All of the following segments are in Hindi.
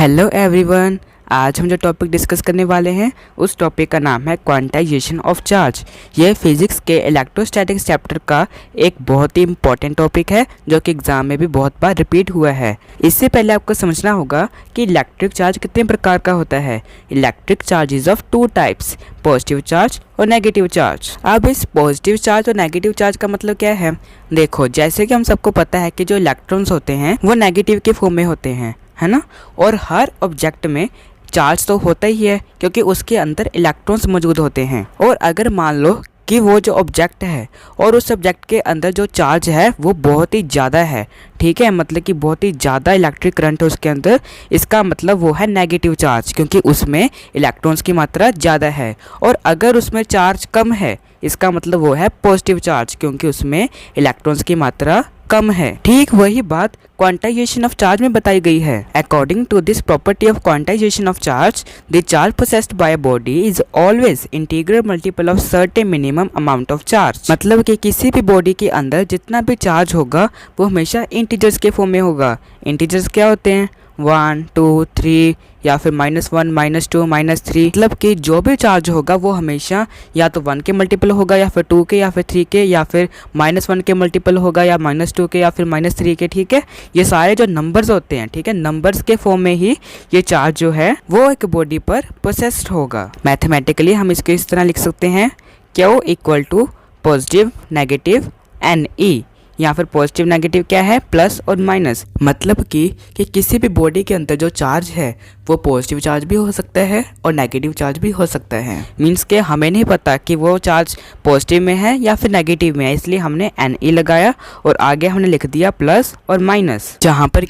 हेलो एवरीवन, आज हम जो टॉपिक डिस्कस करने वाले हैं उस टॉपिक का नाम है क्वांटाइजेशन ऑफ चार्ज। यह फिजिक्स के इलेक्ट्रोस्टैटिक्स चैप्टर का एक बहुत ही इंपॉर्टेंट टॉपिक है जो कि एग्जाम में भी बहुत बार रिपीट हुआ है। इससे पहले आपको समझना होगा कि इलेक्ट्रिक चार्ज कितने प्रकार का होता है। Electric charge is of two types, positive charge और नेगेटिव चार्ज। अब इस पॉजिटिव चार्ज और नेगेटिव चार्ज का मतलब क्या है? देखो, जैसे कि हम सबको पता है कि जो इलेक्ट्रॉन्स होते हैं वो नेगेटिव के फॉर्म में होते हैं, है ना। और हर ऑब्जेक्ट में चार्ज तो होता ही है क्योंकि उसके अंदर इलेक्ट्रॉन्स मौजूद होते हैं। और अगर मान लो कि वो जो ऑब्जेक्ट है और उस ऑब्जेक्ट के अंदर जो चार्ज है वो बहुत ही ज़्यादा है, ठीक है, मतलब कि बहुत ही ज़्यादा इलेक्ट्रिक करंट है उसके अंदर, इसका मतलब वो है नेगेटिव चार्ज क्योंकि उसमें इलेक्ट्रॉन्स की मात्रा ज़्यादा है। और अगर उसमें चार्ज कम है इसका मतलब वो है पॉजिटिव चार्ज क्योंकि उसमें इलेक्ट्रॉन्स की मात्रा कम है। ठीक वही बात क्वांटाइजेशन ऑफ चार्ज में बताई गई है। According to this property of quantization of charge, the charge possessed by a body is always integral multiple of certain minimum amount of charge. मतलब कि किसी भी बॉडी के अंदर जितना भी चार्ज होगा वो हमेशा इंटीजर्स के फॉर्म में होगा। इंटीजर्स क्या होते हैं? 1, 2, 3 या फिर -1, -2, -3। मतलब कि जो भी चार्ज होगा वो हमेशा या तो 1 के मल्टीपल होगा या फिर 2 के या फिर 3 के या फिर -1 के मल्टीपल होगा या -2 के या फिर -3 के, ठीक है। ये सारे जो नंबर्स होते हैं, ठीक है, नंबर्स के फॉर्म में ही ये चार्ज जो है वो एक बॉडी पर पोसेस्ड होगा। मैथमेटिकली हम इसको इस तरह लिख सकते हैं, Q equal to positive negative NE, या फिर पॉजिटिव नेगेटिव क्या है? प्लस और माइनस। मतलब कि किसी भी बॉडी के अंदर जो चार्ज है वो पॉजिटिव चार्ज भी हो सकता है और नेगेटिव चार्ज भी हो सकता है। मींस के हमें नहीं पता कि वो चार्ज पॉजिटिव में है या फिर नेगेटिव में है, इसलिए हमने NE लगाया और आगे हमने लिख दिया प्लस और माइनस। जहाँ पर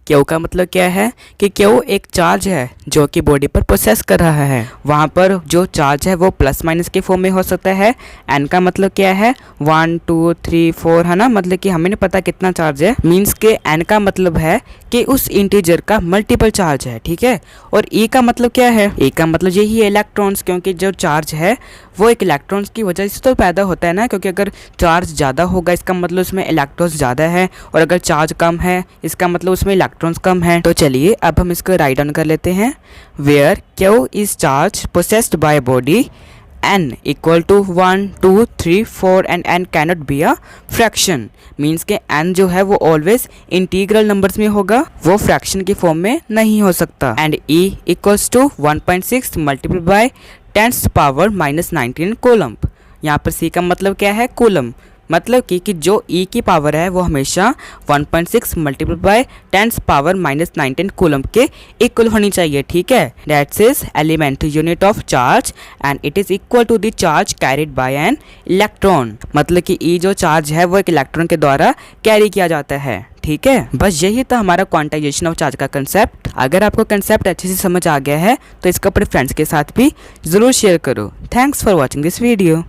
Q का मतलब क्या है कि Q एक चार्ज है जो कि बॉडी पर प्रोसेस कर रहा है। वहाँ पर जो चार्ज है वो प्लस माइनस के फॉर्म में हो सकता है। N का मतलब क्या है? 1, 2, 3, 4, है ना। मतलब कि हमें नहीं पता कितना चार्ज है। मींस के N का मतलब है कि उस इंटीजर का मल्टीपल चार्ज है, ठीक है। और E का मतलब क्या है? E का मतलब यही है इलेक्ट्रॉन्स, क्योंकि जो चार्ज है वो एक इलेक्ट्रॉन्स की वजह से तो पैदा होता है ना, क्योंकि अगर चार्ज ज़्यादा होगा इसका मतलब उसमें इलेक्ट्रॉन्स ज़्यादा है और अगर चार्ज कम है इसका मतलब उसमें इलेक्ट्रॉन्स कम है। तो चलिए अब हम इसको राइट डाउन कर लेते हैं। Where Q is charge possessed by body, N equal to 1, 2, 3, 4 and N cannot be a fraction. Means के N जो है वो ऑलवेज इंटीग्रल नंबर्स में होगा, वो फ्रैक्शन के फॉर्म में नहीं हो सकता। And E equals to 1.6 multiply by 10 power -19 coulomb. यहाँ पर C का मतलब क्या है? कूलम। मतलब कि जो E की पावर है वो हमेशा 1.6 मल्टीप्लाई बाय 10 पावर -19 कूलम्ब के इक्वल होनी चाहिए, ठीक है। That's is elementary unit of charge and it is equal to the charge carried by an electron. मतलब कि E जो चार्ज है वो एक इलेक्ट्रॉन के द्वारा कैरी किया जाता है, ठीक है। बस यही था हमारा क्वांटाइजेशन ऑफ चार्ज का कंसेप्ट। अगर आपको कंसेप्ट अच्छे से समझ आ गया है तो इसको अपने फ्रेंड्स के साथ भी ज़रूर शेयर करो। Thanks for watching this video.